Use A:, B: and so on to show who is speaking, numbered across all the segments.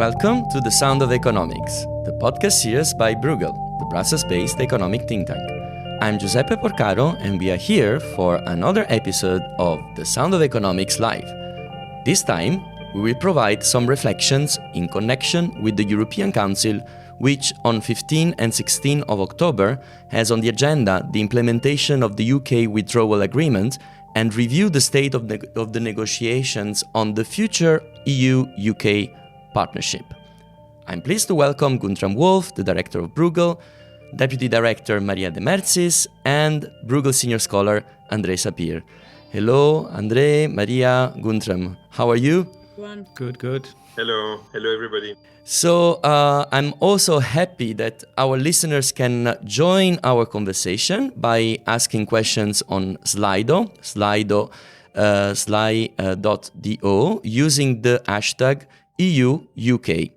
A: Welcome to The Sound of Economics, the podcast series by Bruegel, the Brussels-based economic think tank. I'm Giuseppe Porcaro, and we are here for another episode of The Sound of Economics Live. This time, we will provide some reflections in connection with the European Council, which on 15 and 16 of October has on the agenda the implementation of the UK withdrawal agreement and review the state of the negotiations on the future EU-UK partnership. I'm pleased to welcome Guntram Wolff, the director of Bruegel, Deputy Director Maria Demertzis, and Bruegel Senior Scholar André Sapir. Hello, André, Maria, Guntram. How are you?
B: Good.
C: Hello everybody.
A: So I'm also happy that our listeners can join our conversation by asking questions on Slido, sly.do, using the hashtag EU-UK.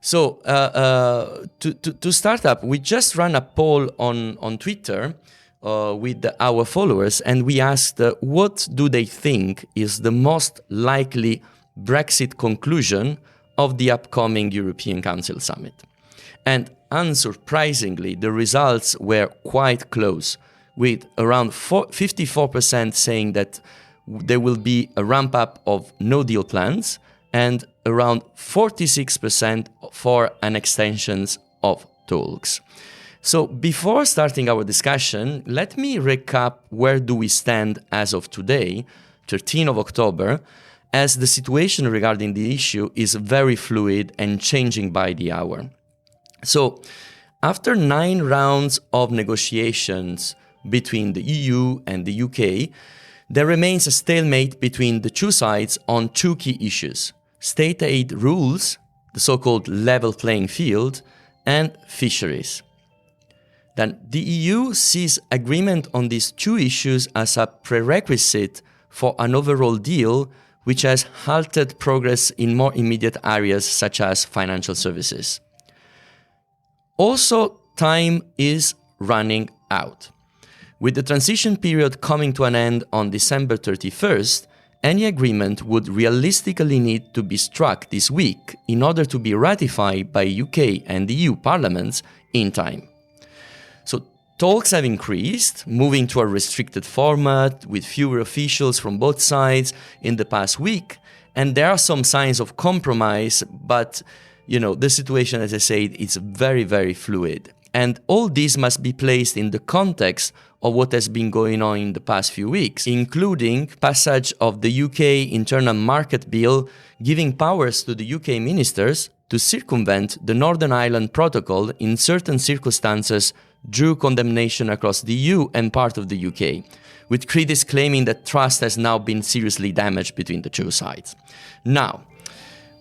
A: So to start up, we just ran a poll on Twitter with our followers, and we asked what do they think is the most likely Brexit conclusion of the upcoming European Council summit. And unsurprisingly, the results were quite close, with around 54% saying that there will be a ramp-up of no-deal plans and around 46% for an extension of talks. So before starting our discussion, let me recap where do we stand as of today, 13 of October, as the situation regarding the issue is very fluid and changing by the hour. So, after 9 rounds of negotiations between the EU and the UK, there remains a stalemate between the two sides on 2 key issues: state aid rules, the so-called level playing field, and fisheries. Then the EU sees agreement on these 2 issues as a prerequisite for an overall deal, which has halted progress in more immediate areas such as financial services. Also, time is running out. With the transition period coming to an end on December 31st, any agreement would realistically need to be struck this week in order to be ratified by UK and EU parliaments in time. So talks have increased, moving to a restricted format with fewer officials from both sides in the past week, and there are some signs of compromise, but the situation, as I said, is very, very fluid. And all this must be placed in the context of what has been going on in the past few weeks, including passage of the UK Internal Market Bill, giving powers to the UK ministers to circumvent the Northern Ireland Protocol in certain circumstances, drew condemnation across the EU and part of the UK, with critics claiming that trust has now been seriously damaged between the two sides. Now,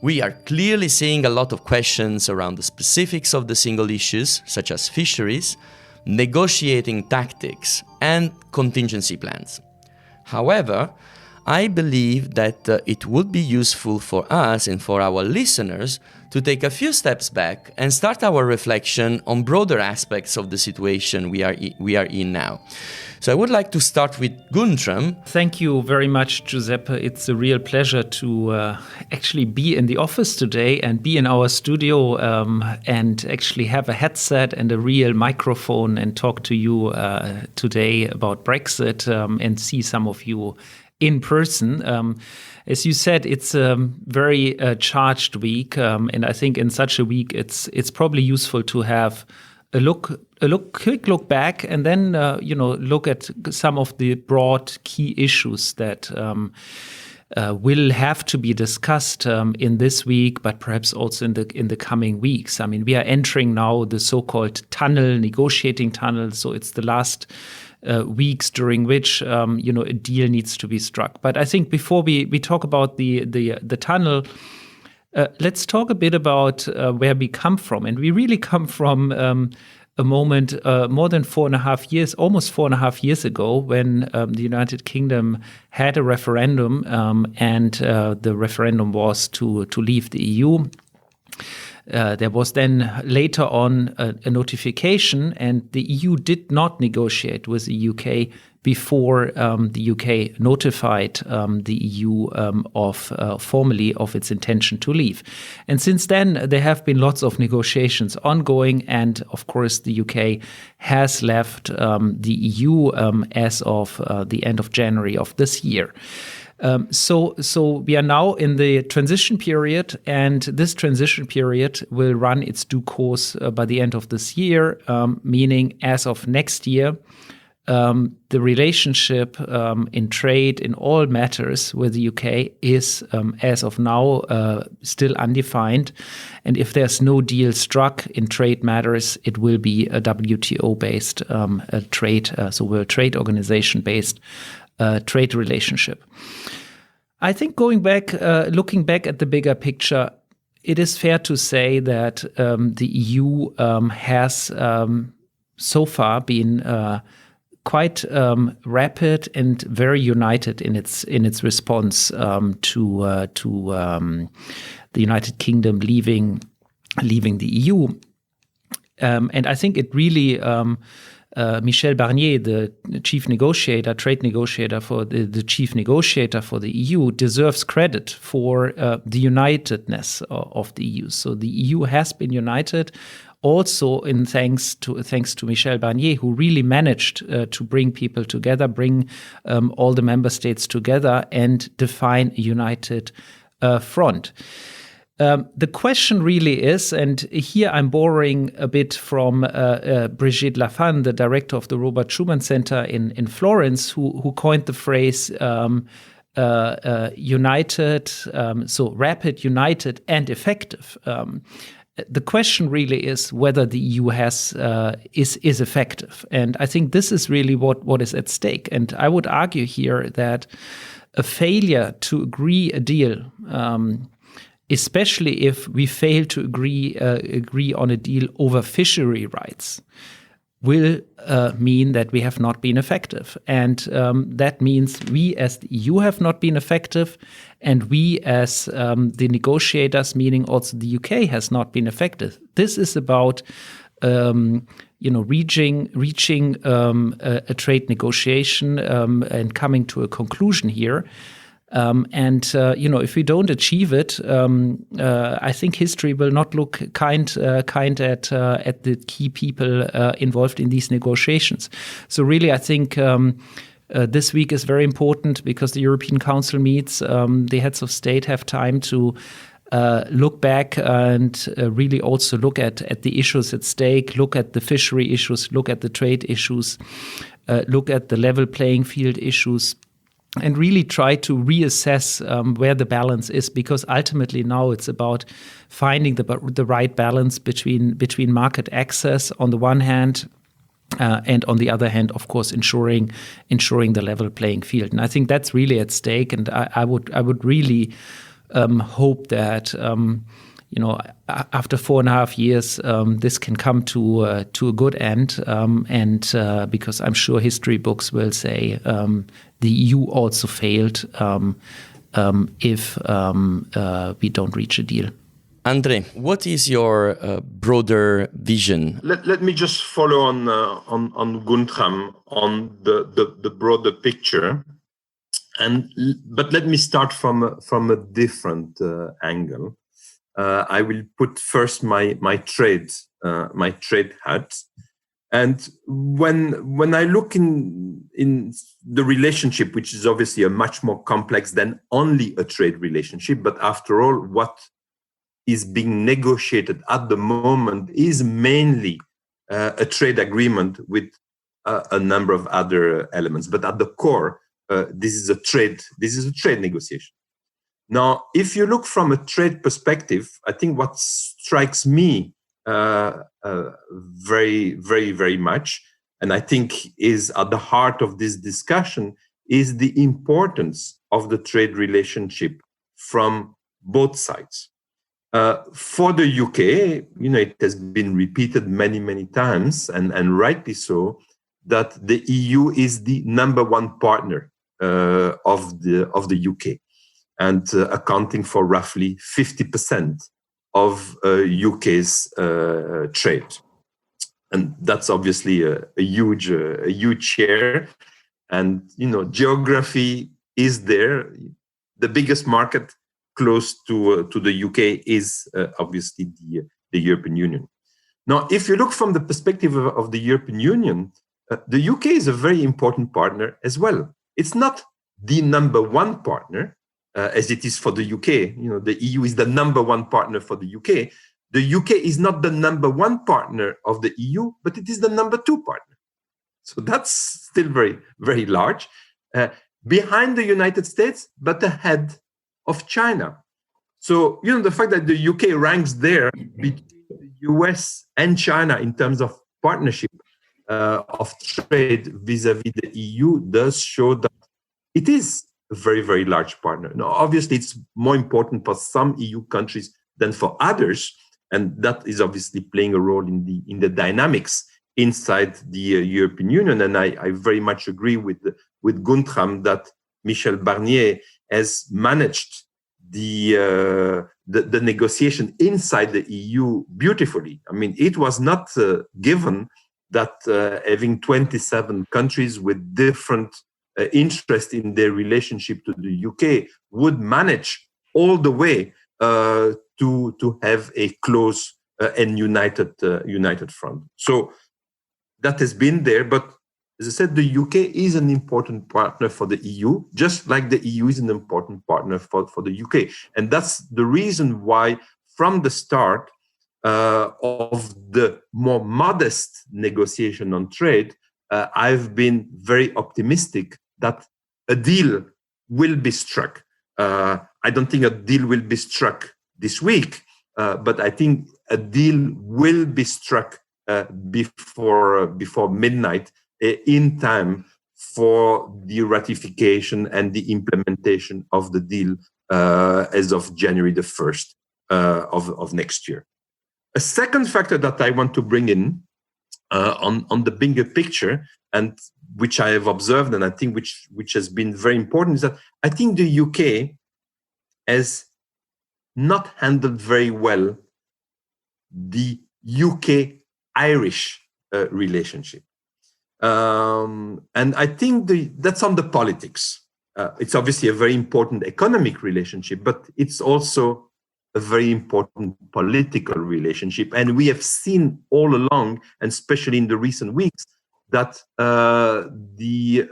A: we are clearly seeing a lot of questions around the specifics of the single issues, such as fisheries, negotiating tactics, and contingency plans. However, I believe that it would be useful for us and for our listeners to take a few steps back and start our reflection on broader aspects of the situation we are in now. So I would like to start with Guntram.
B: Thank you very much, Giuseppe. It's a real pleasure to actually be in the office today and be in our studio and actually have a headset and a real microphone and talk to you today about Brexit and see some of you in person. As you said, it's a very charged week, and I think in such a week, it's probably useful to have a quick look back, and then look at some of the broad key issues that will have to be discussed in this week, but perhaps also in the coming weeks. I mean, we are entering now the so-called negotiating tunnel. So it's the last weeks during which a deal needs to be struck. But I think before we talk about the tunnel, let's talk a bit about where we come from. And we really come from a moment more than 4.5 years, almost 4.5 years ago, when the United Kingdom had a referendum, and the referendum was to leave the EU. There was then later on a notification, and the EU did not negotiate with the UK before the UK notified the EU formally of its intention to leave. And since then, there have been lots of negotiations ongoing, and of course, the UK has left the EU as of the end of January of this year. So we are now in the transition period, and this transition period will run its due course by the end of this year, meaning as of next year, the relationship in trade in all matters with the UK is, as of now, still undefined. And if there's no deal struck in trade matters, it will be a WTO-based World Trade Organization-based trade relationship. I think looking back at the bigger picture, it is fair to say that the EU has so far been quite rapid and very united in its response to the United Kingdom leaving the EU, and I think it really. Michel Barnier, the chief negotiator, trade negotiator the chief negotiator for the EU, deserves credit for the unitedness of the EU. So the EU has been united, also in thanks to Michel Barnier, who really managed to bring people together, bring all the member states together, and define a united front. The question really is, and here I'm borrowing a bit from Brigitte Lafan, the director of the Robert Schuman Center in Florence, who coined the phrase united, so rapid, united, and effective. The question really is whether the EU is effective, and I think this is really what is at stake. And I would argue here that a failure to agree a deal, especially if we fail to agree on a deal over fishery rights, will mean that we have not been effective. And that means we as the EU have not been effective, and we as the negotiators, meaning also the UK, has not been effective. This is about reaching a trade negotiation and coming to a conclusion here. If we don't achieve it, I think history will not look kind at the key people involved in these negotiations. So really, I think this week is very important because the European Council meets. The heads of state have time to look back and really also look at the issues at stake, look at the fishery issues, look at the trade issues, look at the level playing field issues, and really try to reassess where the balance is, because ultimately now it's about finding the right balance between market access on the one hand and on the other hand, of course, ensuring the level playing field. And I think that's really at stake. And I would really hope that after 4.5 years, this can come to a good end, because I'm sure history books will say the EU also failed if we don't reach a deal.
A: André, what is your broader vision?
C: Let me just follow on Guntram on the broader picture, but let me start from a different angle. I will put first my trade hat, and when I look in the relationship, which is obviously a much more complex than only a trade relationship, but after all, what is being negotiated at the moment is mainly a trade agreement with a number of other elements. But at the core, this is a trade negotiation. Now, if you look from a trade perspective, I think what strikes me very, very, very much, and I think is at the heart of this discussion, is the importance of the trade relationship from both sides. For the UK, it has been repeated many, many times, and rightly so, that the EU is the number one partner of the UK, and accounting for roughly 50% of UK's trade. And that's obviously a huge share. And, geography is there. The biggest market close to the UK is obviously the European Union. Now, if you look from the perspective of the European Union, the UK is a very important partner as well. It's not the number one partner, as it is for the UK. The EU is the number one partner for the UK. The UK is not the number one partner of the EU, but it is the number two partner. So that's still very, very large. Behind the United States, but ahead of China. So, the fact that the UK ranks there between the US and China in terms of partnership of trade vis-a-vis the EU does show that it is a very, very large partner. Now, obviously, it's more important for some EU countries than for others, and that is obviously playing a role in the dynamics inside the European Union. And I very much agree with Guntram that Michel Barnier has managed the negotiation inside the EU beautifully. I mean, it was not given that having 27 countries with different interest in their relationship to the UK would manage all the way to have a close and united front. So that has been there, but as I said, the UK is an important partner for the EU, just like the EU is an important partner for the UK. And that's the reason why, from the start of the more modest negotiation on trade, I've been very optimistic that a deal will be struck. I don't think a deal will be struck this week, but I think a deal will be struck before midnight, in time for the ratification and the implementation of the deal as of January the 1st of next year. A second factor that I want to bring in on the bigger picture, and which I have observed, and I think which has been very important, is that I think the UK has not handled very well the UK-Irish relationship. And I think that's on the politics. It's obviously a very important economic relationship, but it's also a very important political relationship. And we have seen all along, and especially in the recent weeks, that the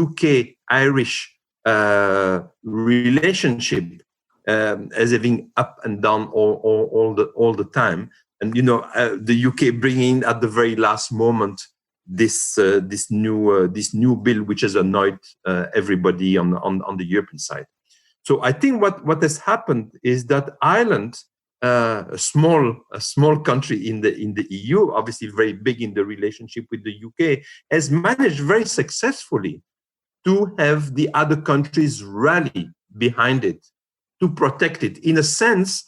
C: UK-Irish relationship as having up and down all the time. And, the UK bringing at the very last moment this new bill, which has annoyed everybody on the European side. So I think what has happened is that Ireland, a small country in the EU, obviously very big in the relationship with the UK, has managed very successfully to have the other countries rally behind it, to protect it. In a sense,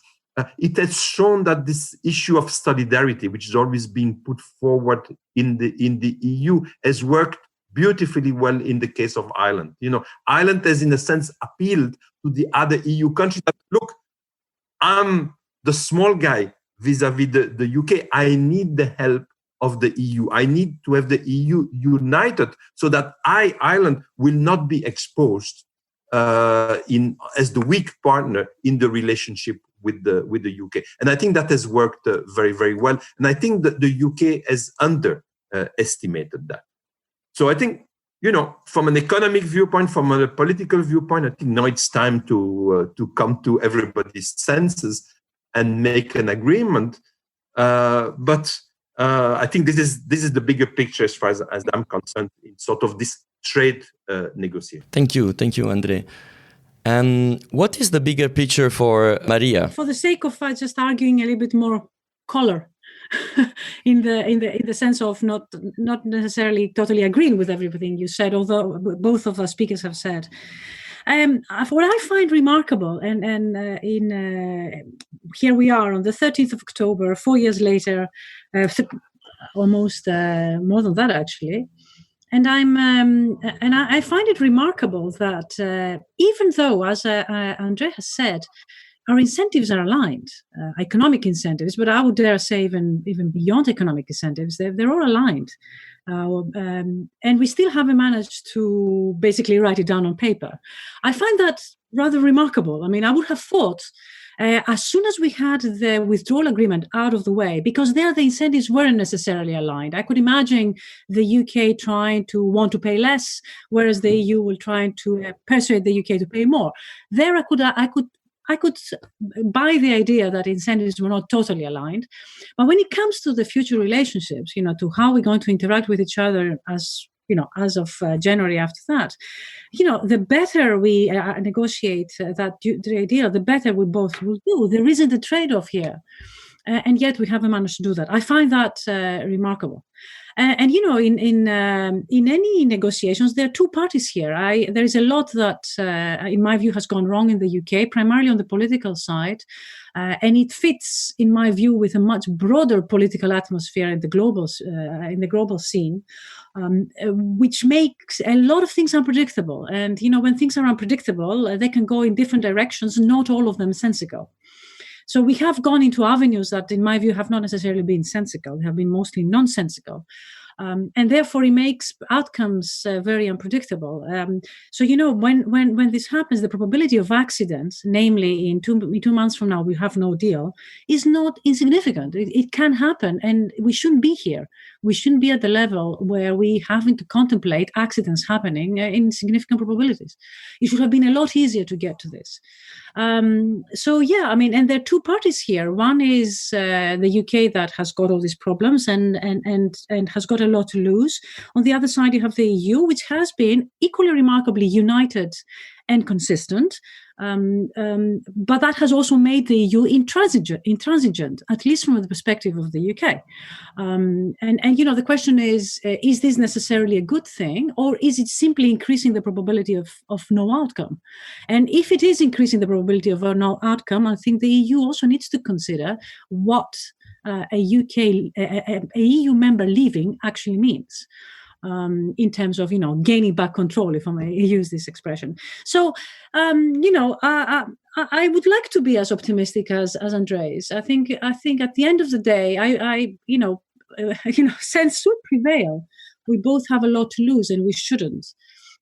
C: it has shown that this issue of solidarity, which is always being put forward in the EU, has worked beautifully well in the case of Ireland. Ireland has, in a sense, appealed to the other EU countries that, look, I'm the small guy vis-a-vis the UK. I need the help of the EU. I need to have the EU united so that Ireland, will not be exposed as the weak partner in the relationship with the UK. And I think that has worked very, very well. And I think that the UK has underestimated that. So I think, from an economic viewpoint, from a political viewpoint, I think now it's time to come to everybody's senses and make an agreement. But I think this is the bigger picture as far as I'm concerned in sort of this trade negotiation.
A: Thank you, André. And what is the bigger picture for Maria?
D: For the sake of just arguing a little bit more color, in the sense of not necessarily totally agreeing with everything you said, although both of the speakers have said. What I find remarkable, and here we are on the 13th of October, 4 years later, almost more than that actually. And I find it remarkable that even though, as André has said, our incentives are aligned, economic incentives, but I would dare say even beyond economic incentives, they're all aligned. And we still haven't managed to basically write it down on paper. I find that rather remarkable. I mean, I would have thought as soon as we had the withdrawal agreement out of the way, because there the incentives weren't necessarily aligned. I could imagine the UK trying to want to pay less, whereas the EU will try to persuade the UK to pay more. There I could buy the idea that incentives were not totally aligned. But when it comes to the future relationships, to how we're going to interact with each other as of January after that, the better we negotiate that deal, the better we both will do. There isn't a trade-off here. And yet we haven't managed to do that. I find that remarkable. And in any negotiations, there are two parties here. There is a lot that, in my view, has gone wrong in the UK, primarily on the political side, and it fits, in my view, with a much broader political atmosphere in the global scene, which makes a lot of things unpredictable. And when things are unpredictable, they can go in different directions. Not all of them sensical. So we have gone into avenues that, in my view, have not necessarily been sensical. They have been mostly nonsensical. And therefore, it makes outcomes very unpredictable. So, when this happens, the probability of accidents, namely in two months from now, we have no deal, is not insignificant. It can happen, and we shouldn't be here. We shouldn't be at the level where we having to contemplate accidents happening in significant probabilities. It should have been a lot easier to get to this. And there are two parties here. One is the UK that has got all these problems and has got a lot to lose. On the other side, you have the EU, which has been equally remarkably united and consistent. But that has also made the EU intransigent, at least from the perspective of the UK. The question is this necessarily a good thing, or is it simply increasing the probability of no outcome? And if it is increasing the probability of no outcome, I think the EU also needs to consider what a EU member leaving actually means. In terms of gaining back control, if I may use this expression. So I would like to be as optimistic as Andres. I think at the end of the day, sense should prevail. We both have a lot to lose, and we shouldn't.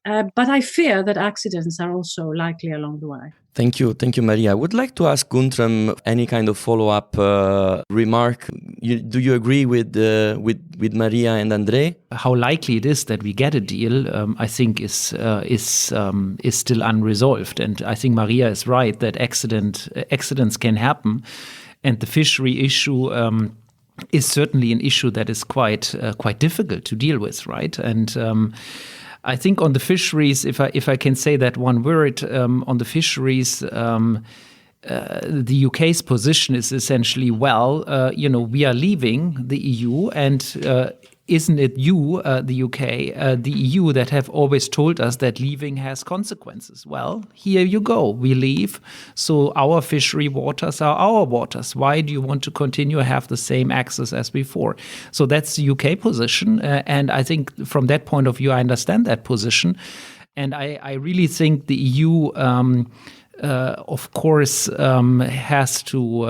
D: But I fear that accidents are also likely along the way.
A: Thank you, Maria. I would like to ask Guntram any kind of follow-up remark. Do you agree with Maria and André?
B: How likely it is that we get a deal, I think, is still unresolved. And I think Maria is right that accidents can happen, and the fishery issue is certainly an issue that is quite difficult to deal with, right? And I think on the fisheries, if I can say that one word, on the fisheries, the UK's position is essentially, we are leaving the EU, and isn't it you, the UK, the EU, that have always told us that leaving has consequences? Well, here you go. We leave. So our fishery waters are our waters. Why do you want to continue to have the same access as before? So that's the UK position. And I think from that point of view, I understand that position. And I really think the EU of course, has to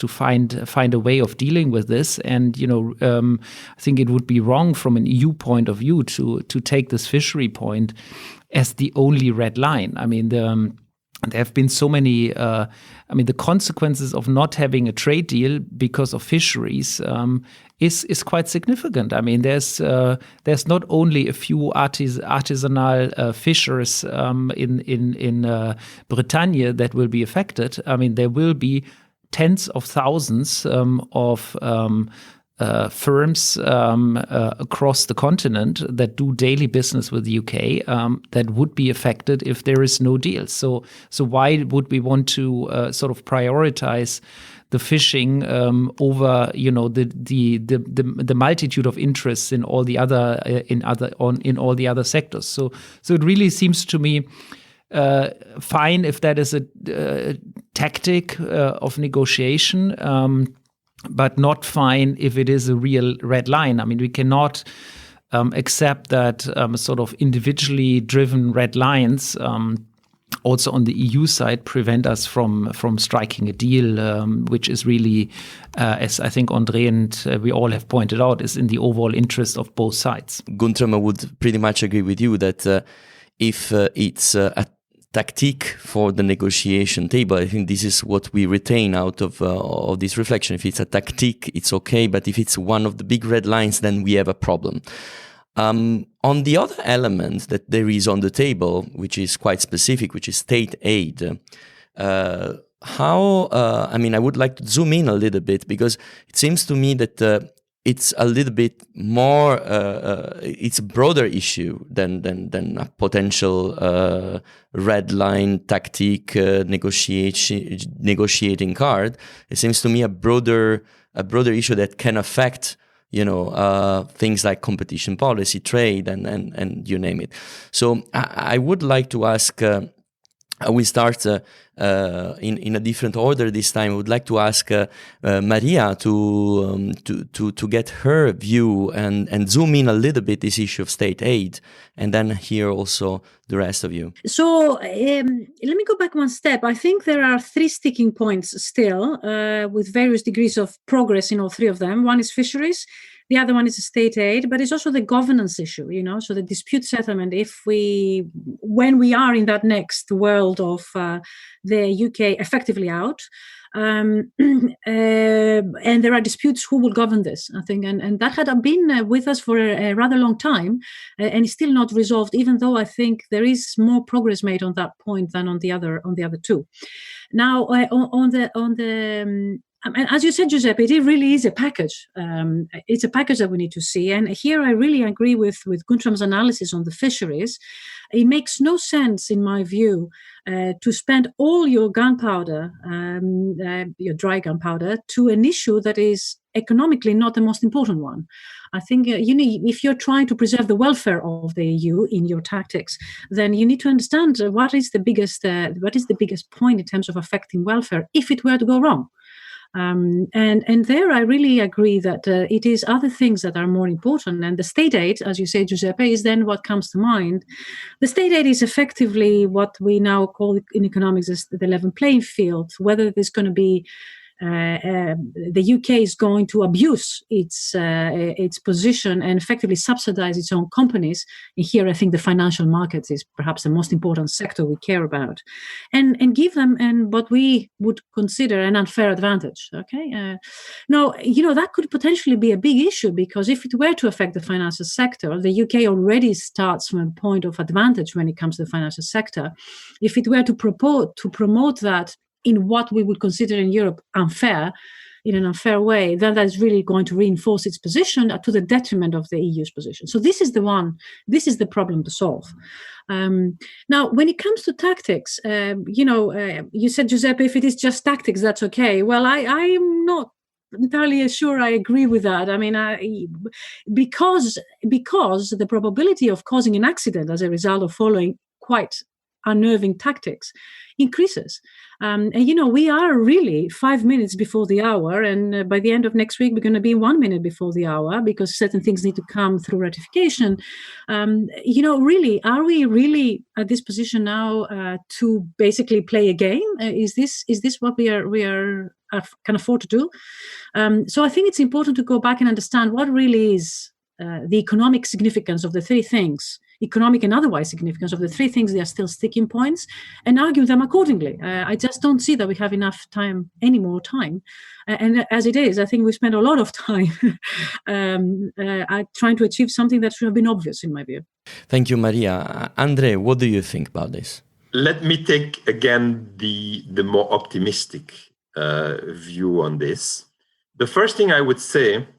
B: find a way of dealing with this, and I think it would be wrong from an EU point of view to take this fishery point as the only red line. I mean, there have been so many. The consequences of not having a trade deal because of fisheries is quite significant. I mean, there's not only a few artisanal fishers in Britannia that will be affected. I mean, there will be tens of thousands of firms across the continent that do daily business with the UK that would be affected if there is no deal. So why would we want to sort of prioritize the fishing over the multitude of interests in all the other in all the other sectors? So it really seems to me fine if that is a tactic of negotiation. But not fine if it is a real red line. I mean, we cannot accept that sort of individually driven red lines also on the EU side prevent us from striking a deal, which is really, as I think André and we all have pointed out, is in the overall interest of both sides.
A: Guntram, I would pretty much agree with you that if it's a tactique for the negotiation table, I think this is what we retain out of this reflection. If it's a tactique, it's okay, but if it's one of the big red lines, then we have a problem. On the other element that there is on the table, which is quite specific, which is state aid, I would like to zoom in a little bit, because it seems to me that it's a little bit more, it's a broader issue than a potential red line tactique negotiating card. It seems to me a broader issue that can affect things like competition policy, trade, and you name it. So I would like to ask. We start in a different order this time. I would like to ask Maria to get her view and zoom in a little bit this issue of state aid, and then hear also the rest of you.
D: So let me go back one step. I think there are three sticking points still, with various degrees of progress in all three of them. One is fisheries. The other one is state aid, but it's also the governance issue, so the dispute settlement. When we are in that next world of the UK effectively out, and there are disputes, who will govern this, I think, and that had been with us for a rather long time, and is still not resolved, even though I think there is more progress made on that point than on the other two. Now, and as you said, Giuseppe, it really is a package. It's a package that we need to see. And here I really agree with Guntram's analysis on the fisheries. It makes no sense, in my view, to spend all your gunpowder, your dry gunpowder, to an issue that is economically not the most important one. I think if you're trying to preserve the welfare of the EU in your tactics, then you need to understand what is the biggest point in terms of affecting welfare if it were to go wrong. And there I really agree that it is other things that are more important. And the state aid, as you say, Giuseppe, is then what comes to mind. The state aid is effectively what we now call in economics as the level playing field, whether there's going to be the UK is going to abuse its position and effectively subsidize its own companies. And here, I think the financial markets is perhaps the most important sector we care about, and give them what we would consider an unfair advantage. Okay, now that could potentially be a big issue, because if it were to affect the financial sector, the UK already starts from a point of advantage when it comes to the financial sector. If it were to promote that in what we would consider in Europe in an unfair way, then that is really going to reinforce its position to the detriment of the EU's position. So this is the problem to solve. Now, when it comes to tactics, you said, Giuseppe, if it is just tactics, that's okay. Well, I'm not entirely sure I agree with that. I mean, because the probability of causing an accident as a result of following quite unnerving tactics increases. And we are really 5 minutes before the hour, and by the end of next week, we're going to be 1 minute before the hour, because certain things need to come through ratification. Really, are we really at this position now to basically play a game? Is this what we can afford to do? So I think it's important to go back and understand what really is the economic significance of the three things. Economic and otherwise significance of the three things, they are still sticking points, and argue them accordingly. I just don't see that we have enough time, any more time. And as it is, I think we spend a lot of time trying to achieve something that should have been obvious, in my view.
A: Thank you, Maria. André, what do you think about this?
C: Let me take again the more optimistic view on this. The first thing I would say,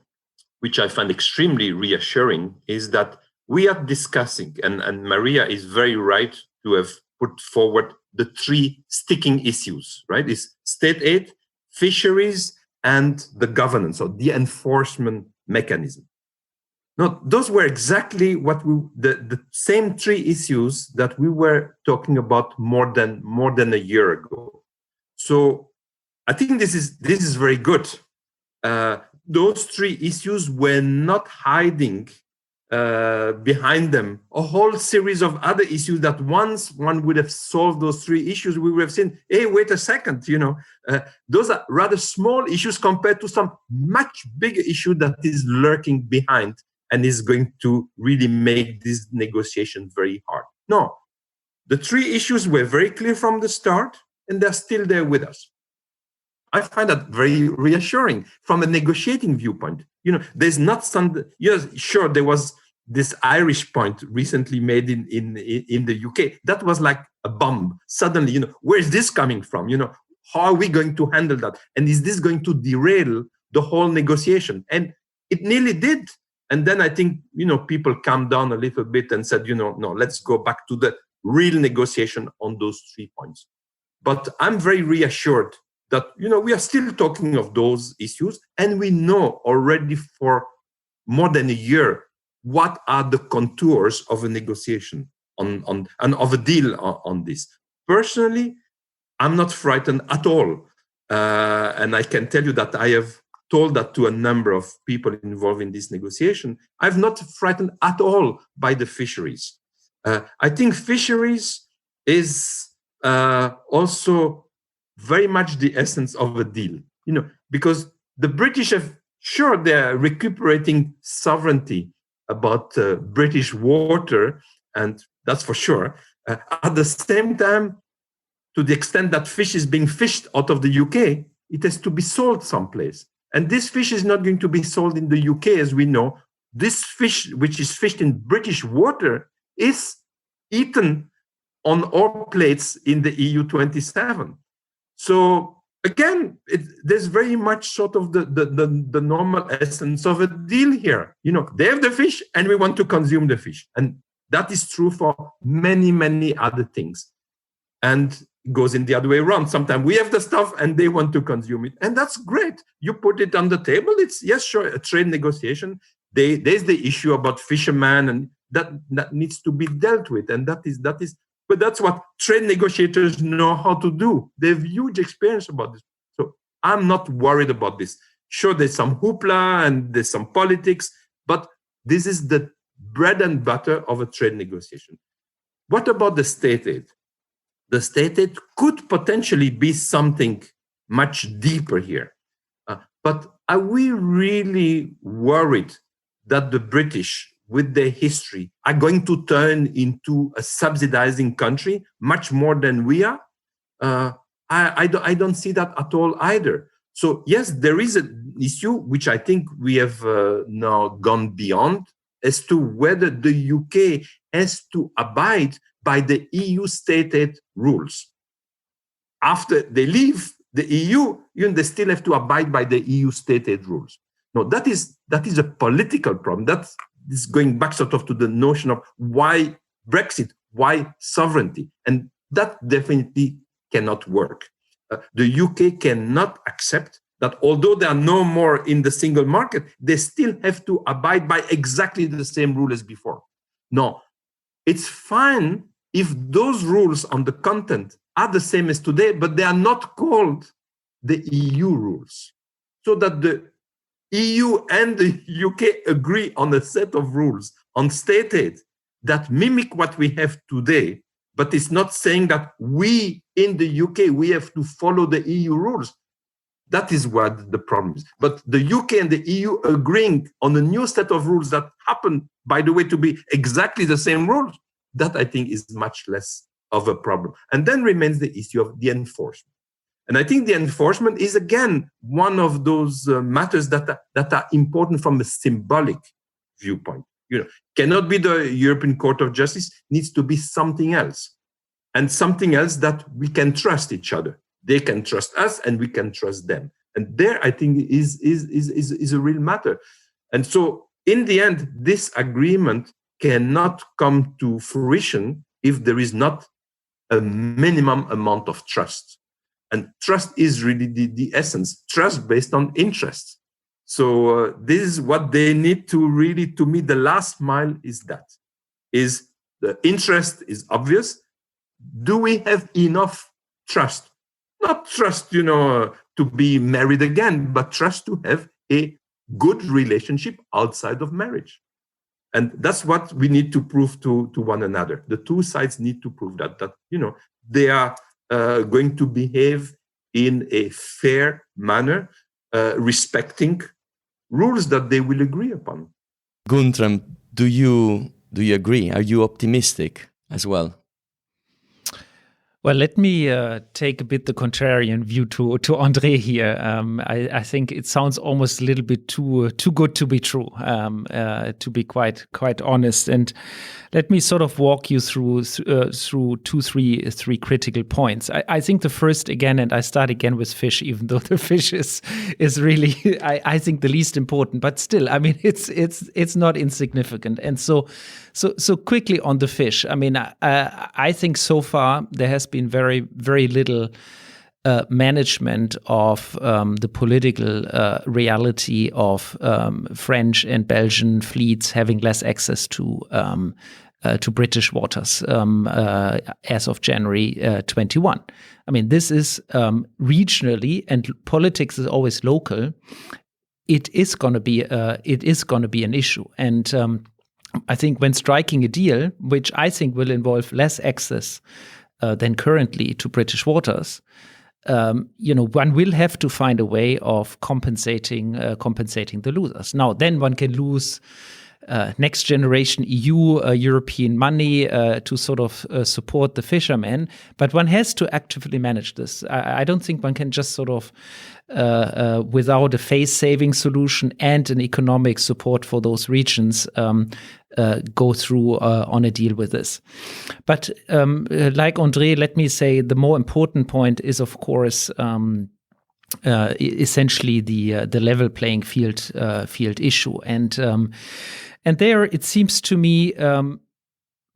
C: which I find extremely reassuring, is that we are discussing, and Maria is very right to have put forward the three sticking issues, right? Is state aid, fisheries, and the governance, or the enforcement mechanism. No, those were exactly the same three issues that we were talking about more than a year ago. So I think this is very good. Those three issues were not hiding behind them a whole series of other issues that once one would have solved those three issues, we would have seen, hey, wait a second, those are rather small issues compared to some much bigger issue that is lurking behind and is going to really make this negotiation very hard. No, the three issues were very clear from the start, and they're still there with us. I find that very reassuring from a negotiating viewpoint. There's not some. Yes, sure, there was this Irish point recently made in the UK. That was like a bomb. Suddenly, where is this coming from? How are we going to handle that? And is this going to derail the whole negotiation? And it nearly did. And then I think, people calmed down a little bit and said, no, let's go back to the real negotiation on those 3 points. But I'm very reassured that, we are still talking of those issues, and we know already for more than a year what are the contours of a negotiation on and of a deal on this. Personally, I'm not frightened at all. And I can tell you that I have told that to a number of people involved in this negotiation. I'm not frightened at all by the fisheries. I think fisheries is also very much the essence of a deal, because the British have, sure, they're recuperating sovereignty about British water, and that's for sure. At the same time, to the extent that fish is being fished out of the UK, it has to be sold someplace. And this fish is not going to be sold in the UK, as we know. This fish, which is fished in British water, is eaten on our plates in the EU 27. So again, there's very much sort of the normal essence of a deal here. They have the fish and we want to consume the fish. And that is true for many, many other things. And it goes in the other way around. Sometimes we have the stuff and they want to consume it. And that's great. You put it on the table. It's, yes, sure, a trade negotiation. There's the issue about fishermen, and that needs to be dealt with. And that is. But that's what trade negotiators know how to do. They have huge experience about this. So I'm not worried about this. Sure, there's some hoopla and there's some politics, but this is the bread and butter of a trade negotiation. What about the state aid? The state aid could potentially be something much deeper here. But are we really worried that the British, with their history, are going to turn into a subsidizing country much more than we are? I don't see that at all either. So yes, there is an issue which I think we have now gone beyond, as to whether the UK has to abide by the EU state aid rules. After they leave the EU, they still have to abide by the EU state aid rules. No, that is a political problem. That is going back sort of to the notion of why Brexit, why sovereignty, and that definitely cannot work. The UK cannot accept that although they are no more in the single market, they still have to abide by exactly the same rule as before. No, it's fine if those rules on the content are the same as today, but they are not called the EU rules, so that the EU and the UK agree on a set of rules on state aid that mimic what we have today, but it's not saying that we in the UK, we have to follow the EU rules. That is what the problem is. But the UK and the EU agreeing on a new set of rules that happen, by the way, to be exactly the same rules, that I think is much less of a problem. And then remains the issue of the enforcement. And I think the enforcement is, again, one of those matters that are important from a symbolic viewpoint. Cannot be the European Court of Justice, needs to be something else. And something else that we can trust each other. They can trust us and we can trust them. And there, I think, is a real matter. And so, in the end, this agreement cannot come to fruition if there is not a minimum amount of trust. And trust is really the essence, trust based on interest. So this is what they need to really, to me, the last mile is the interest is obvious. Do we have enough trust? Not trust, to be married again, but trust to have a good relationship outside of marriage. And that's what we need to prove to one another. The two sides need to prove that they are going to behave in a fair manner, respecting rules that they will agree upon.
A: Guntram, do you agree? Are you optimistic as well?
B: Well, let me take a bit the contrarian view to André here. I think it sounds almost a little bit too good to be true, to be quite honest. And let me sort of walk you through three critical points. I think the first, again, and I start again with fish, even though the fish is really I think the least important, but still, I mean, it's not insignificant. And so quickly on the fish. I mean, I think so far there has been very, very little management of the political reality of French and Belgian fleets having less access to British waters as of January 21. I mean, this is regionally, and politics is always local. It is going to be an issue, and I think when striking a deal, which I think will involve less access than currently to British waters, one will have to find a way of compensating the losers. Now, then one can lose next generation EU European money to sort of support the fishermen, but one has to actively manage this. I don't think one can just sort of without a face-saving solution and an economic support for those regions go through on a deal with this. But like André, let me say the more important point is, of course, essentially the level playing field issue, and there it seems to me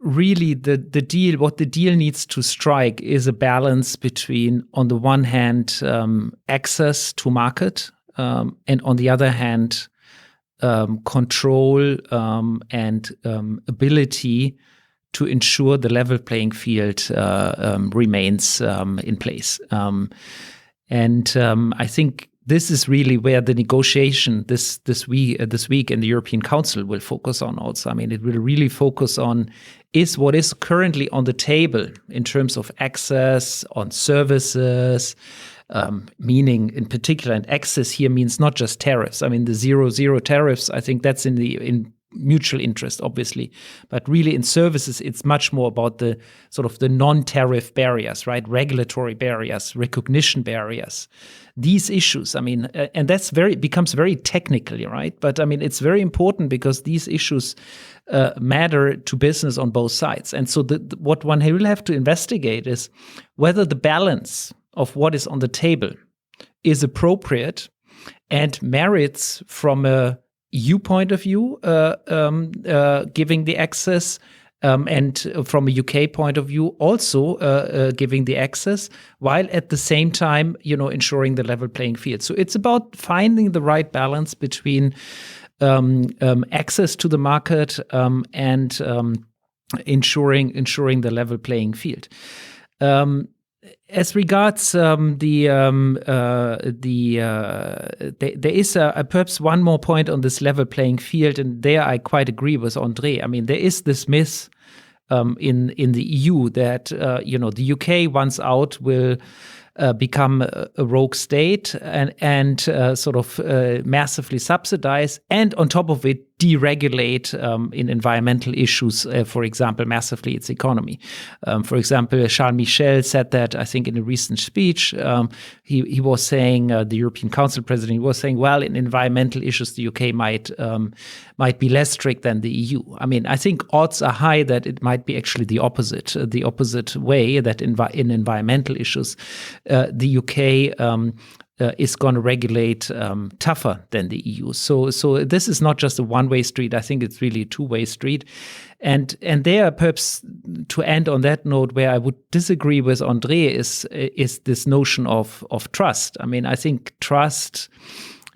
B: really the deal, what the deal needs to strike is a balance between, on the one hand, access to market, and on the other hand, control and ability to ensure the level playing field remains in place. And I think this is really where the negotiation this week in the European Council will focus on also. I mean, it will really focus on is what is currently on the table in terms of access on services, meaning in particular, and access here means not just tariffs. I mean, the zero tariffs, I think that's in mutual interest, obviously, but really in services, it's much more about the sort of the non-tariff barriers, right? Regulatory barriers, recognition barriers, these issues. I mean, and that's becomes very technical, right? But I mean, it's very important because these issues matter to business on both sides. And so what one will have to investigate is whether the balance of what is on the table is appropriate and merits from a EU point of view, giving the access, and from a UK point of view, also giving the access, while at the same time, ensuring the level playing field. So it's about finding the right balance between access to the market and ensuring the level playing field. As regards there is perhaps one more point on this level playing field, and there I quite agree with André. I mean, there is this myth in the EU that the UK once out will become a rogue state and sort of massively subsidize, and on top of it deregulate in environmental issues, for example, massively its economy. For example, Charles Michel said that, I think, in a recent speech. He was saying, the European Council president, he was saying, well, in environmental issues, the UK might be less strict than the EU. I mean, I think odds are high that it might be actually the opposite way, that in environmental issues, the UK is going to regulate tougher than the EU. So this is not just a one-way street. I think it's really a two-way street. And there, perhaps to end on that note, where I would disagree with André is this notion of trust. I mean, I think trust.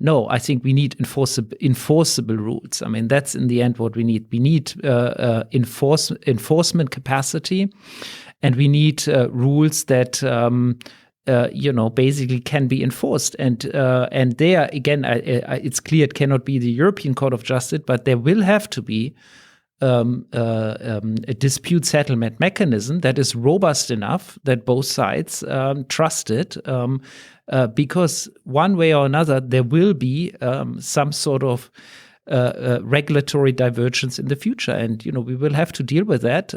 B: No, I think we need enforceable rules. I mean, that's in the end what we need. We need enforcement capacity, and we need rules that basically can be enforced. And there again, it's clear it cannot be the European Court of Justice, but there will have to be a dispute settlement mechanism that is robust enough that both sides trust it, because one way or another there will be some sort of regulatory divergence in the future, and we will have to deal with that,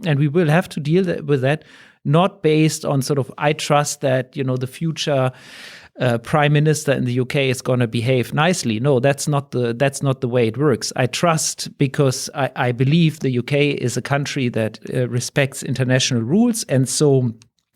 B: and we will have to deal with that not based on sort of I trust that the future prime minister in the UK is going to behave nicely. No, that's not the way it works. I trust because I believe the UK is a country that respects international rules, and so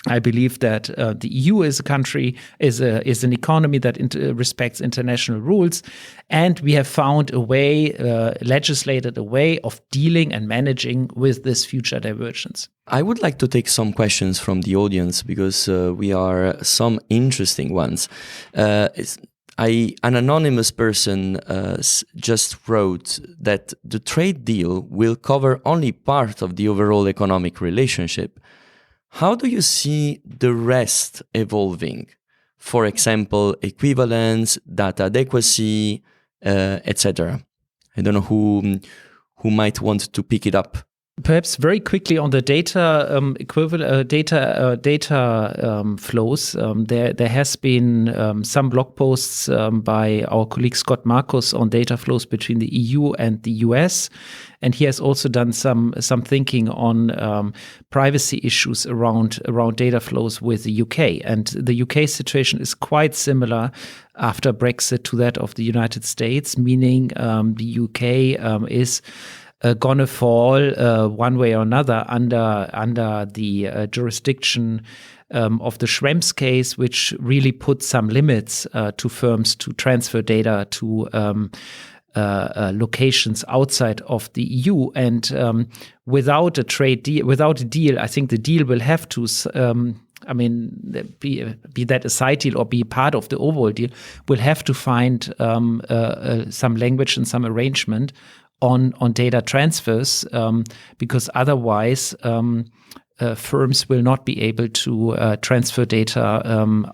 B: I believe that the EU is a country, is an economy that respects international rules, and we have found a way, legislated a way of dealing and managing with this future divergence.
A: I would like to take some questions from the audience because we are some interesting ones. An anonymous person just wrote that the trade deal will cover only part of the overall economic relationship. How do you see the rest evolving? For example, equivalence, data adequacy, etc. I don't know who might want to pick it up.
B: Perhaps very quickly on the data flows. There has been some blog posts by our colleague Scott Marcus on data flows between the EU and the US, and he has also done some thinking on privacy issues around data flows with the UK. And the UK situation is quite similar after Brexit to that of the United States, meaning the UK is gonna fall one way or another under the jurisdiction of the Schrems case, which really put some limits to firms to transfer data to locations outside of the EU. And without a trade deal, without a deal, I think the deal will have to be that a side deal or be part of the overall deal, will have to find some language and some arrangement on data transfers, because otherwise firms will not be able to transfer data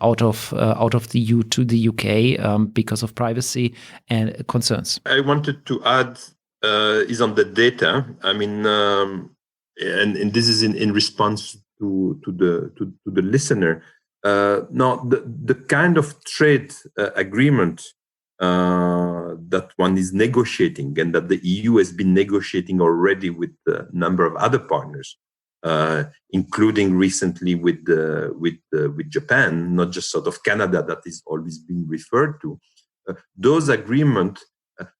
B: out of the EU to the UK because of privacy and concerns.
C: I wanted to add is on the data. I mean, and this is in response to the listener. Now, the kind of trade agreement that one is negotiating, and that the EU has been negotiating already with a number of other partners, including recently with Japan, not just sort of Canada that is always being referred to. Those agreements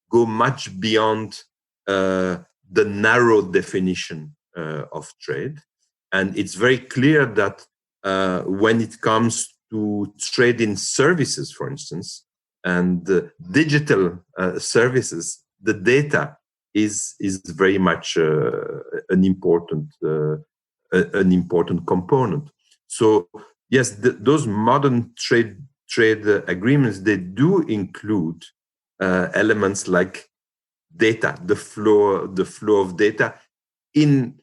C: go much beyond the narrow definition of trade, and it's very clear that when it comes to trade in services, for instance, and digital services, the data is very much an important component. So yes, those modern trade agreements, they do include elements like data, the flow of data, in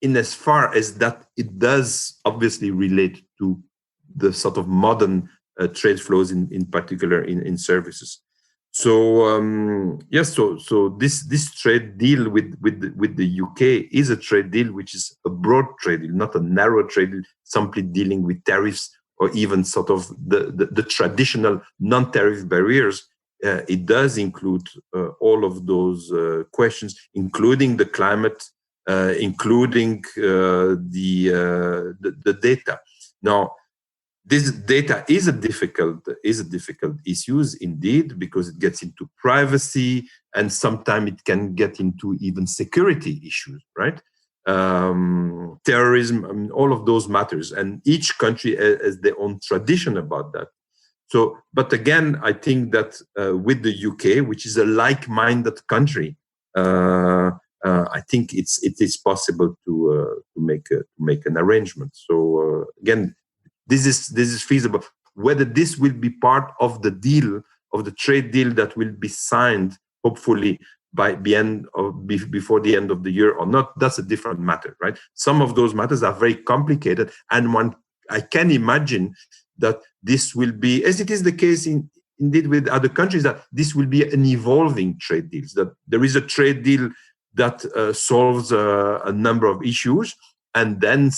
C: as far as that it does obviously relate to the sort of modern trade flows, in particular in services. So yes, so this trade deal with the UK is a trade deal which is a broad trade deal, not a narrow trade deal, simply dealing with tariffs or even sort of the traditional non-tariff barriers. It does include all of those questions, including the climate, including the data. Now, this data is a difficult issue indeed, because it gets into privacy, and sometimes it can get into even security issues, right? Terrorism, I mean, all of those matters, and each country has their own tradition about that. So, but again, I think that with the UK, which is a like-minded country, I think it is possible to make an arrangement. So again, this is feasible. Whether this will be part of the deal, of the trade deal that will be signed, hopefully by the end of before the end of the year or not, that's a different matter, right? Some of those matters are very complicated, and I can imagine that this will be, as it is the case indeed with other countries, that this will be an evolving trade deal. That there is a trade deal that solves a number of issues. And then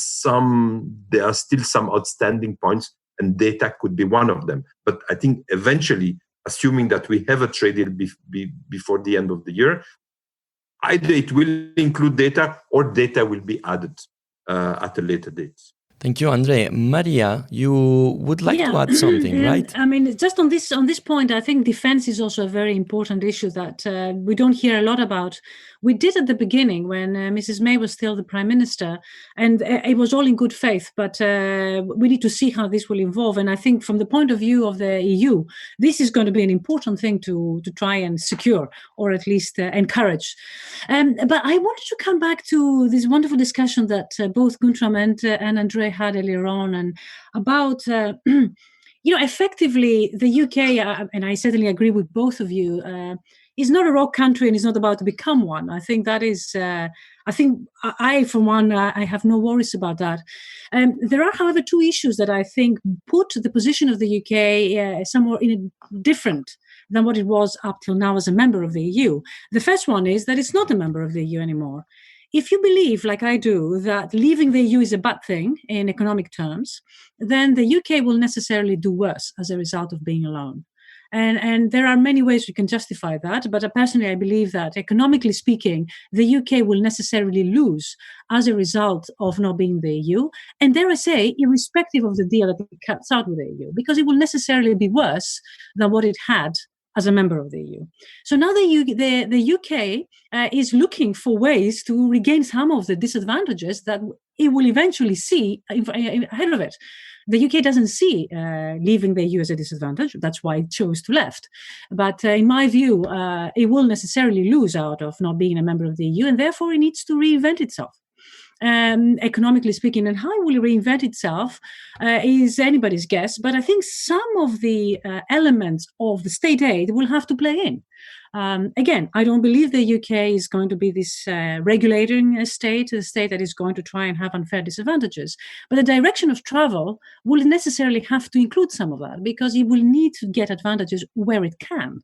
C: there are still some outstanding points, and data could be one of them. But I think eventually, assuming that we have a trade deal before the end of the year, either it will include data or data will be added at a later date.
A: Thank you, André. Maria, you would like to add something, right?
D: I mean, just on this point, I think defense is also a very important issue that we don't hear a lot about. We did at the beginning when Mrs. May was still the Prime Minister, and it was all in good faith, but we need to see how this will evolve. And I think from the point of view of the EU, this is going to be an important thing to try and secure, or at least encourage. But I wanted to come back to this wonderful discussion that both Guntram and André had earlier on, and about effectively the UK, and I certainly agree with both of you, is not a rock country and is not about to become one. I think that is, for one, I have no worries about that. There are, however, two issues that I think put the position of the UK somewhat different than what it was up till now as a member of the EU. The first one is that it's not a member of the EU anymore. If you believe, like I do, that leaving the EU is a bad thing in economic terms, then the UK will necessarily do worse as a result of being alone. And there are many ways we can justify that, but personally I believe that economically speaking, the UK will necessarily lose as a result of not being the EU, and dare I say, irrespective of the deal that it cuts out with the EU, because it will necessarily be worse than what it had as a member of the EU. So now the UK is looking for ways to regain some of the disadvantages that it will eventually see ahead of it. The UK doesn't see leaving the EU as a disadvantage. That's why it chose to left. But in my view, it will necessarily lose out of not being a member of the EU, and therefore it needs to reinvent itself. Economically speaking, and how it will reinvent itself is anybody's guess. But I think some of the elements of the state aid will have to play in. Again, I don't believe the UK is going to be this regulating state, a state that is going to try and have unfair disadvantages. But the direction of travel will necessarily have to include some of that, because it will need to get advantages where it can.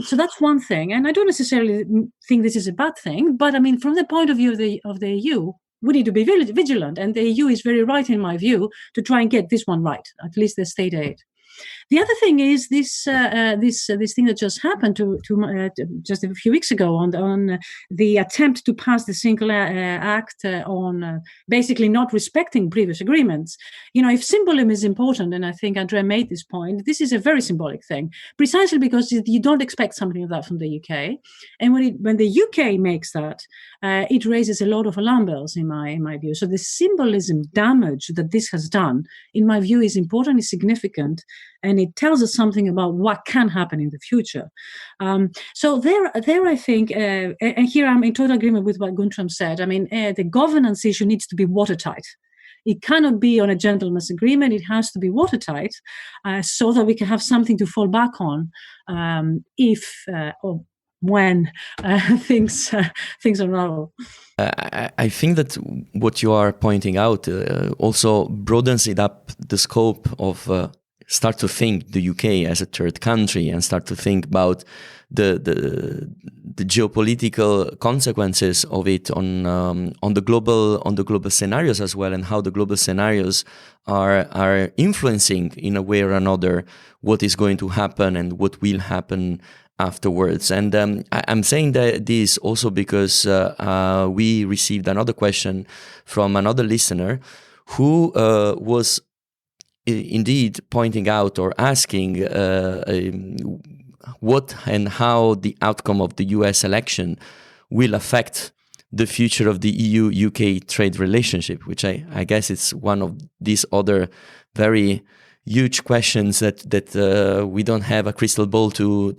D: So that's one thing. And I don't necessarily think this is a bad thing, but I mean, from the point of view of the EU, we need to be vigilant. And the EU is very right, in my view, to try and get this one right, at least the state aid. The other thing is this thing that just happened to just a few weeks ago on the attempt to pass the Single Act on basically not respecting previous agreements. If symbolism is important, and I think André made this point, this is a very symbolic thing, precisely because you don't expect something of that from the UK, and when the UK makes that, it raises a lot of alarm bells in my view. So the symbolism damage that this has done, in my view, is important, is significant, and it tells us something about what can happen in the future. So there I think, and here I'm in total agreement with what Guntram said. I mean, the governance issue needs to be watertight. It cannot be on a gentleman's agreement. It has to be watertight, so that we can have something to fall back on if or when things unravel.
A: I think that what you are pointing out also broadens it up the scope of start to think the UK as a third country, and start to think about the geopolitical consequences of it on the global scenarios as well, and how the global scenarios are influencing in a way or another what is going to happen and what will happen afterwards. And I'm saying that this also because we received another question from another listener who was indeed pointing out or asking what and how the outcome of the US election will affect the future of the EU-UK trade relationship, which I guess it's one of these other very huge questions that we don't have a crystal ball to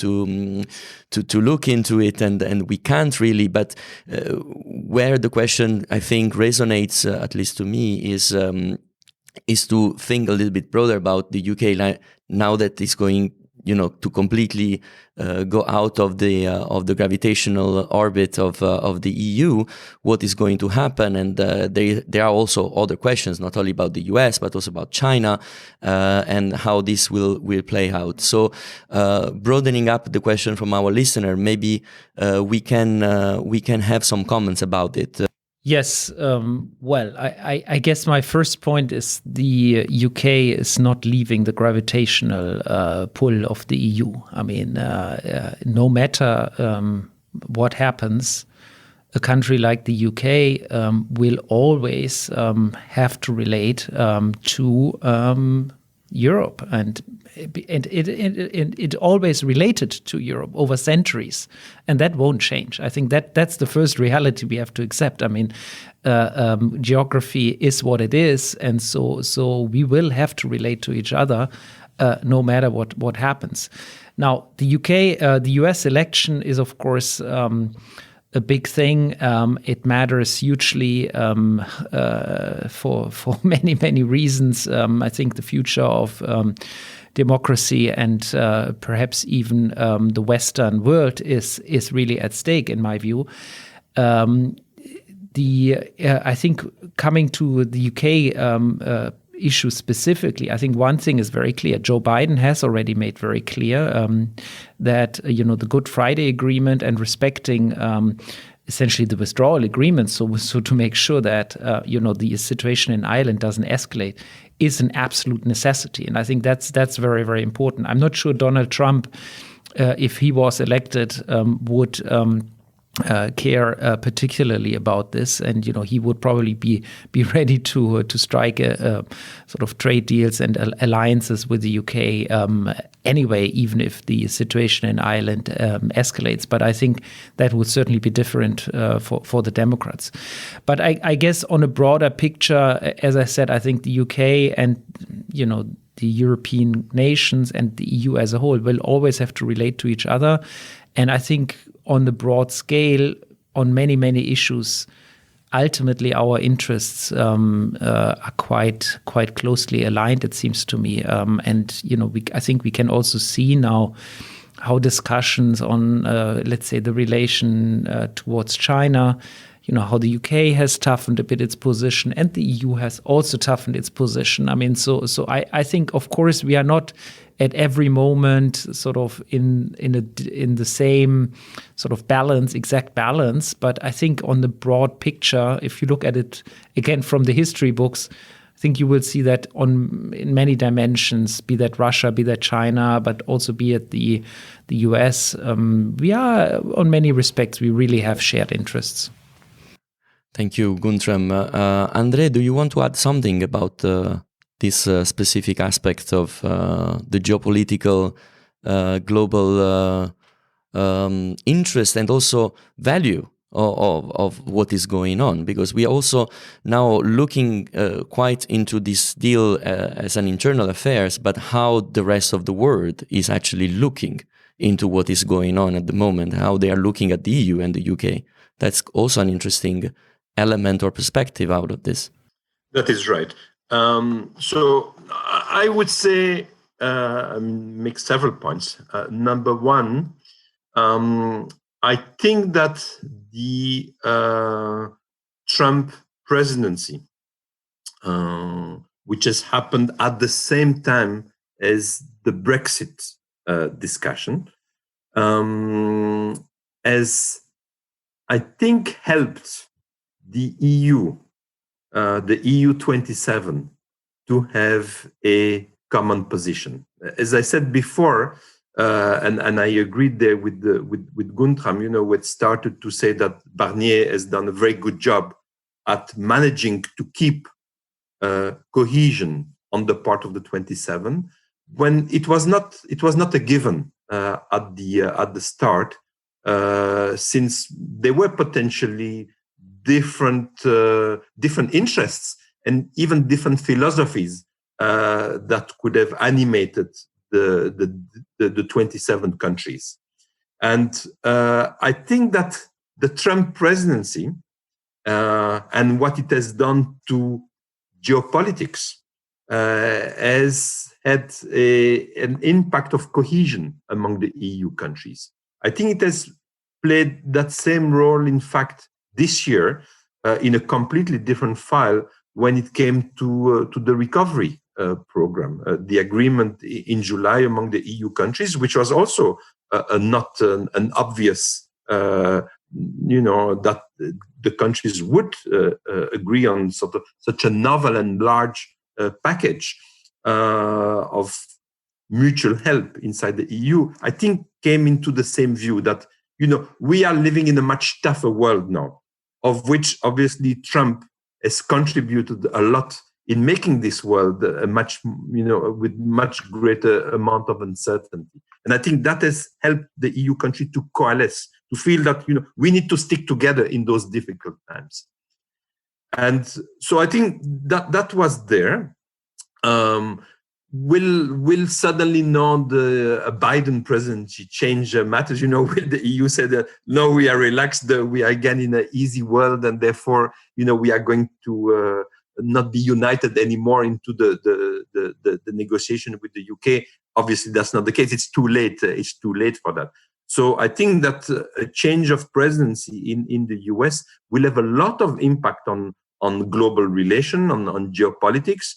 A: look into it, and we can't really. But where the question, I think, resonates, at least to me, is to think a little bit broader about the UK now that it's going to completely go out of the gravitational orbit of the EU, what is going to happen? And there are also other questions, not only about the US but also about China and how this will play out. So, broadening up the question from our listener, maybe we can have some comments about it.
B: Yes, well, I guess my first point is the UK is not leaving the gravitational pull of the EU. I mean, no matter what happens, a country like the UK will always have to relate to Europe, and it always related to Europe over centuries, and that won't change. I think that's the first reality we have to accept. I mean, geography is what it is, and so we will have to relate to each other no matter what happens. Now, the US election is, of course, a big thing. It matters hugely for many reasons. I think the future of democracy and perhaps even the Western world is really at stake, in my view. I think coming to the UK issue specifically, I think one thing is very clear. Joe Biden has already made very clear that the Good Friday Agreement and respecting essentially the withdrawal agreement, so to make sure that the situation in Ireland doesn't escalate, is an absolute necessity. And I think that's very, very important. I'm not sure Donald Trump, if he was elected, would care particularly about this, and he would probably be ready to strike a sort of trade deals and alliances with the UK anyway, even if the situation in Ireland escalates. But I think that would certainly be different for the Democrats. But I guess on a broader picture, as I said, I think the UK and the European nations and the EU as a whole will always have to relate to each other. And I think on the broad scale, on many issues, ultimately our interests are quite closely aligned, it seems to me. I think we can also see now how discussions on, let's say, the relation towards China, how the UK has toughened a bit its position, and the EU has also toughened its position. I mean, so I think, of course, we are not at every moment sort of in the same sort of exact balance. But I think on the broad picture, if you look at it again from the history books, I think you will see that in many dimensions, be that Russia, be that China, but also be it the US, we are, on many respects, we really have shared interests.
A: Thank you, Guntram. André, do you want to add something about this specific aspect of the geopolitical global interest and also value of what is going on? Because we are also now looking quite into this deal as an internal affairs, but how the rest of the world is actually looking into what is going on at the moment, how they are looking at the EU and the UK. That's also an interesting element or perspective out of this.
C: That is right. So I would say make several points. Number one, I think that the Trump presidency, which has happened at the same time as the Brexit discussion, has, I think, helped the EU, the EU 27, to have a common position. As I said before, and I agreed there with Guntram, it started to say that Barnier has done a very good job at managing to keep cohesion on the part of the 27, when it was not a given at the start, since there were potentially different interests and even different philosophies that could have animated the 27 countries. And I think that the Trump presidency and what it has done to geopolitics has had an impact of cohesion among the EU countries. I think it has played that same role, in fact, this year in a completely different file when it came to the recovery program, the agreement in July among the EU countries, which was also not an obvious, that the countries would agree on such a novel and large package of mutual help inside the EU. I think came into the same view that, we are living in a much tougher world now, of which obviously Trump has contributed a lot in making this world a much, with much greater amount of uncertainty. And I think that has helped the EU country to coalesce, to feel that, we need to stick together in those difficult times. And so I think that was there. Will suddenly now a Biden presidency change matters? The EU said that no, we are relaxed, we are again in an easy world, and therefore, we are going to not be united anymore into the negotiation with the UK. Obviously, that's not the case. It's too late. It's too late for that. So I think that a change of presidency in the US will have a lot of impact on global relation, on geopolitics,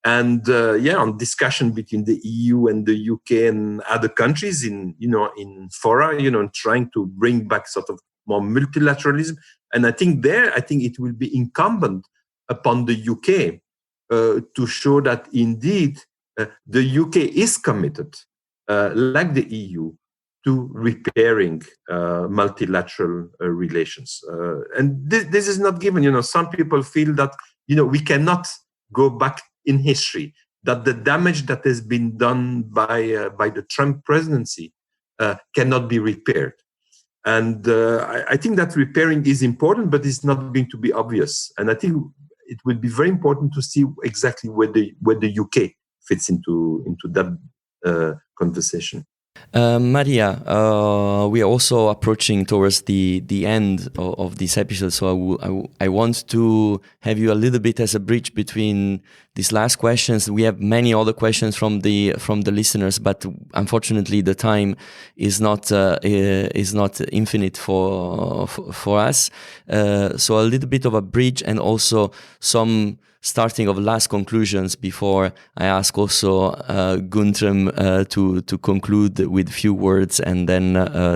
C: and on discussion between the EU and the UK and other countries in fora, trying to bring back sort of more multilateralism. And I think it will be incumbent upon the UK to show that indeed the UK is committed, like the EU, to repairing multilateral relations. And this is not given. Some people feel that, we cannot go back in history, that the damage that has been done by the Trump presidency cannot be repaired. And I think that repairing is important, but it's not going to be obvious. And I think it will be very important to see exactly where the UK fits into that conversation.
A: Maria, we are also approaching towards the end of this episode, so I want to have you a little bit as a bridge between these last questions. We have many other questions from the listeners, but unfortunately the time is not infinite for us. So a little bit of a bridge, and also some starting of last conclusions before I ask also Guntram to conclude with a few words, and then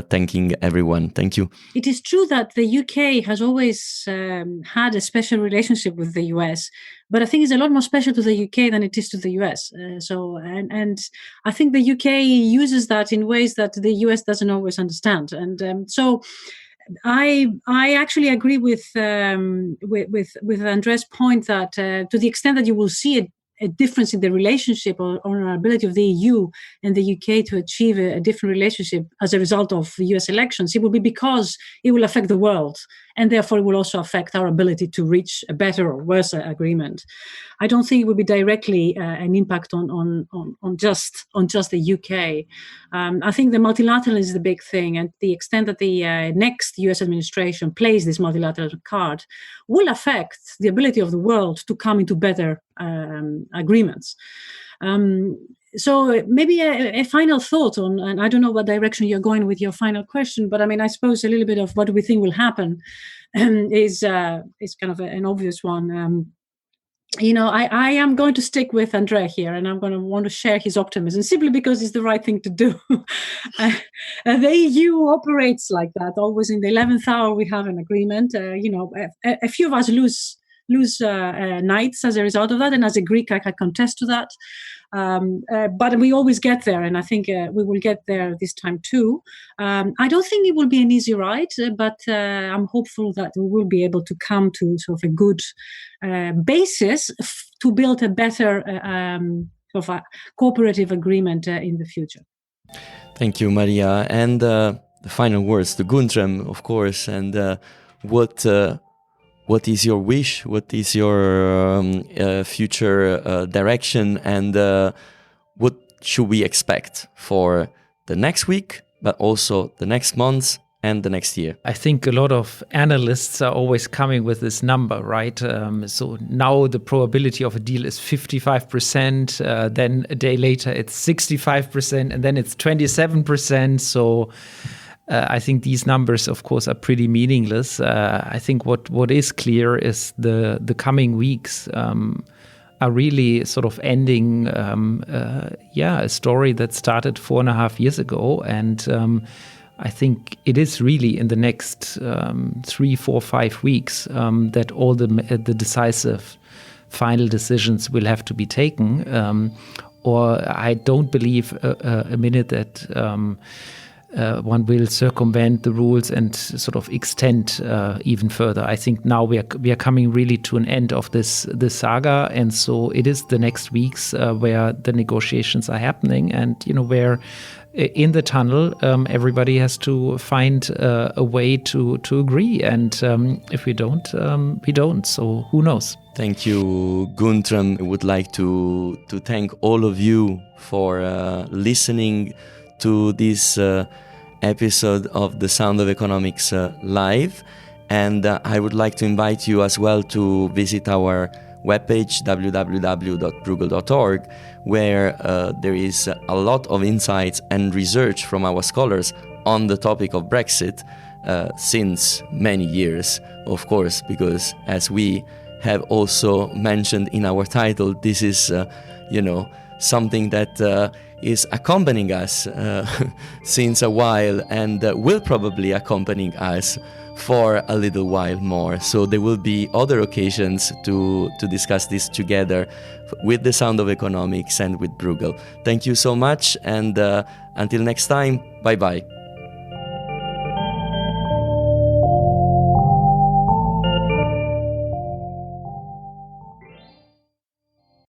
A: thanking everyone. Thank you. It
D: is true that the UK has always had a special relationship with the US, but I think it's a lot more special to the UK than it is to the US. And I think the UK uses that in ways that the US doesn't always understand. And so I actually agree with André's point that to the extent that you will see a difference in the relationship or our ability of the EU and the UK to achieve a different relationship as a result of the US elections, it will be because it will affect the world, and therefore it will also affect our ability to reach a better or worse agreement. I don't think it will be directly an impact on just the UK. I think the multilateral is the big thing, and the extent that the next US administration plays this multilateral card will affect the ability of the world to come into better agreements. So maybe a final thought on, and I don't know what direction you're going with your final question, but I suppose a little bit of what we think will happen is kind of an obvious one. I am going to stick with André here, and I'm going to want to share his optimism simply because it's the right thing to do. The EU operates like that. Always in the 11th hour, we have an agreement. A few of us lose nights as a result of that, and as a Greek, I can contest to that. But we always get there, and I think we will get there this time too. I don't think it will be an easy ride, but I'm hopeful that we will be able to come to sort of a good basis to build a better sort of a cooperative agreement in the future.
A: Thank you, Maria. And the final words to Guntram, of course, and what is your wish? What is your future direction? And what should we expect for the next week, but also the next months and the next year?
B: I think a lot of analysts are always coming with this number, right? So now the probability of a deal is 55%, then a day later it's 65%, and then it's 27%. So I think these numbers, of course, are pretty meaningless. I think what is clear is the coming weeks are really sort of ending a story that started 4.5 years ago. And I think it is really in the next 3, 4, 5 weeks that all the decisive final decisions will have to be taken. Or I don't believe a minute that one will circumvent the rules and sort of extend even further. I think now we are coming really to an end of this saga, and so it is the next weeks where the negotiations are happening, and where in the tunnel everybody has to find a way to agree, and if we don't, we don't. So who knows?
A: Thank you, Guntram. I would like to thank all of you for listening to this episode of The Sound of Economics live, and I would like to invite you as well to visit our webpage www.bruegel.org, where there is a lot of insights and research from our scholars on the topic of Brexit since many years, of course, because as we have also mentioned in our title, this is something that is accompanying us since a while, and will probably accompany us for a little while more. So there will be other occasions to discuss this together with The Sound of Economics and with Bruegel. Thank you so much, and until next time, bye-bye.